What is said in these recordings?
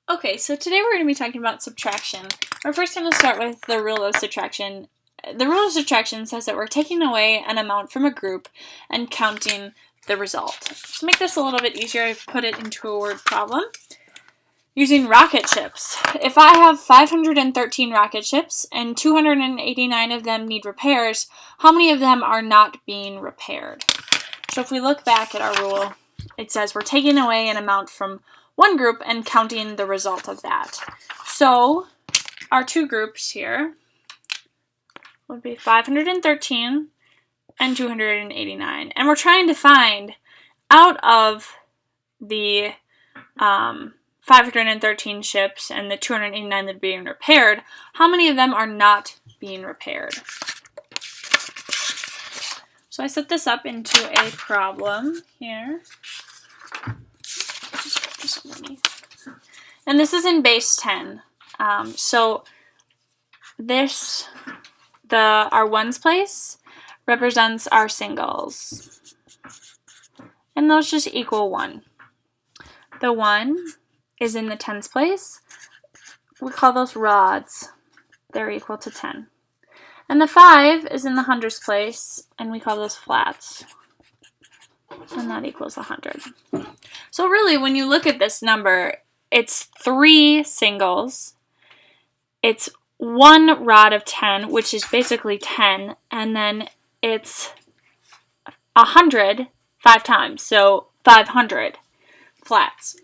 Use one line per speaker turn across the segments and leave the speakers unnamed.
Okay, so today we're going to be talking about subtraction. We're first going to start with the rule of subtraction. The rule of subtraction says that we're taking away an amount from a group and counting the result. To make this a little bit easier, I've put it into a word problem using rocket ships. If I have 513 rocket ships and 289 of them need repairs, how many of them are not being repaired? So if we look back at our rule, it says we're taking away an amount from one group and counting the result of that. So our two groups here would be 513 and 289. And we're trying to find out of the 513 ships and the 289 that are being repaired, how many of them are not being repaired? So I set this up into a problem here. And this is in base 10. So this, our ones place represents our singles. And those just equal 1. The 1 is in the tens place. We call those rods. They're equal to 10. And the 5 is in the hundreds place, and we call those flats. And that equals 100. So really, when you look at this number, it's 3 singles. It's 1 rod of 10, which is basically 10, and then it's 100 5 times, so 500 flats.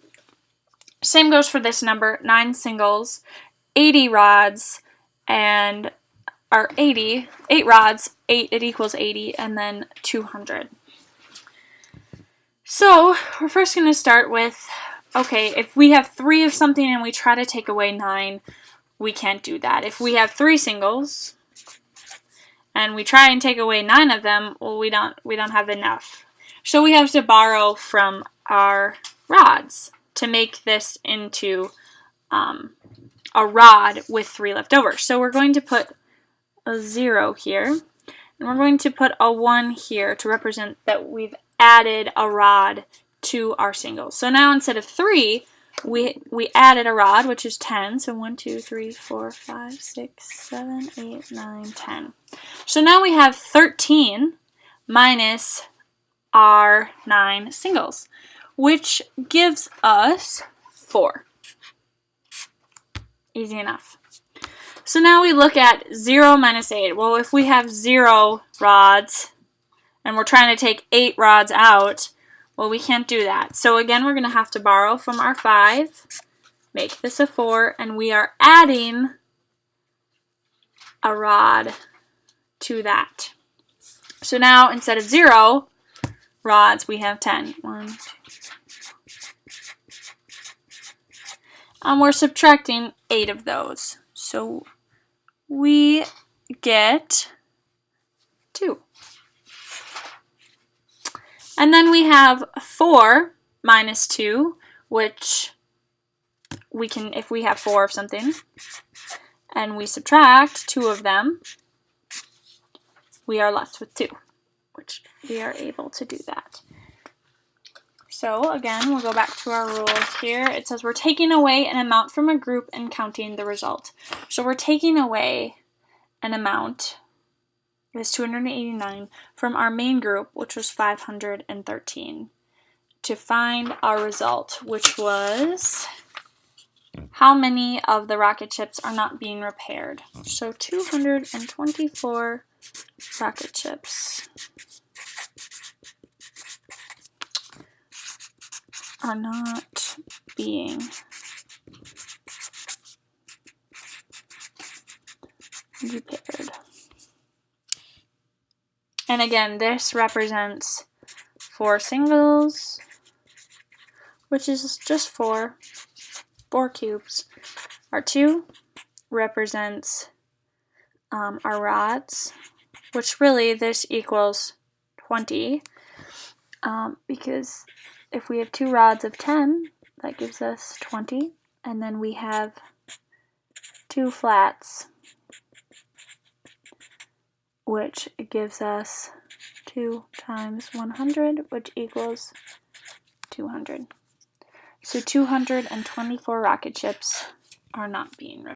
Same goes for this number, 9 singles, 80 rods, and 8 rods, it equals 80, and then 200. So we're first going to start with, okay, if we have 3 of something and we try to take away 9, we can't do that. If we have 3 singles and we try and take away 9 of them, well, we don't have enough. So we have to borrow from our rods to make this into a rod with 3 left over. So we're going to put a 0 here, and we're going to put a 1 here to represent that we've added a rod to our singles. So now instead of 3, we added a rod, which is 10. So 1, 2, 3, 4, 5, 6, 7, 8, 9, 10. So now we have 13 minus our 9 singles, which gives us 4. Easy enough. So now we look at 0 minus 8. Well, if we have 0 rods and we're trying to take 8 rods out, well, we can't do that. So again, we're going to have to borrow from our 5, make this a 4, and we are adding a rod to that. So now instead of 0 rods, we have 10. 1, 2, 3. And we're subtracting 8 of those. So we get 2. And then we have 4 minus 2, which we can, if we have 4 of something, and we subtract 2 of them, we are left with 2, which we are able to do that. So again, we'll go back to our rule here. It says we're taking away an amount from a group and counting the result. So we're taking away an amount, is 289, from our main group, which was 513, to find our result, which was how many of the rocket ships are not being repaired. So 224 rocket ships are not being repaired. And again, this represents 4 singles, which is just 4 cubes. Our 2 represents our rods, which really this equals 20, because if we have 2 rods of 10, that gives us 20, and then we have 2 flats, which gives us 2 times 100, which equals 200. So 224 rocket ships are not being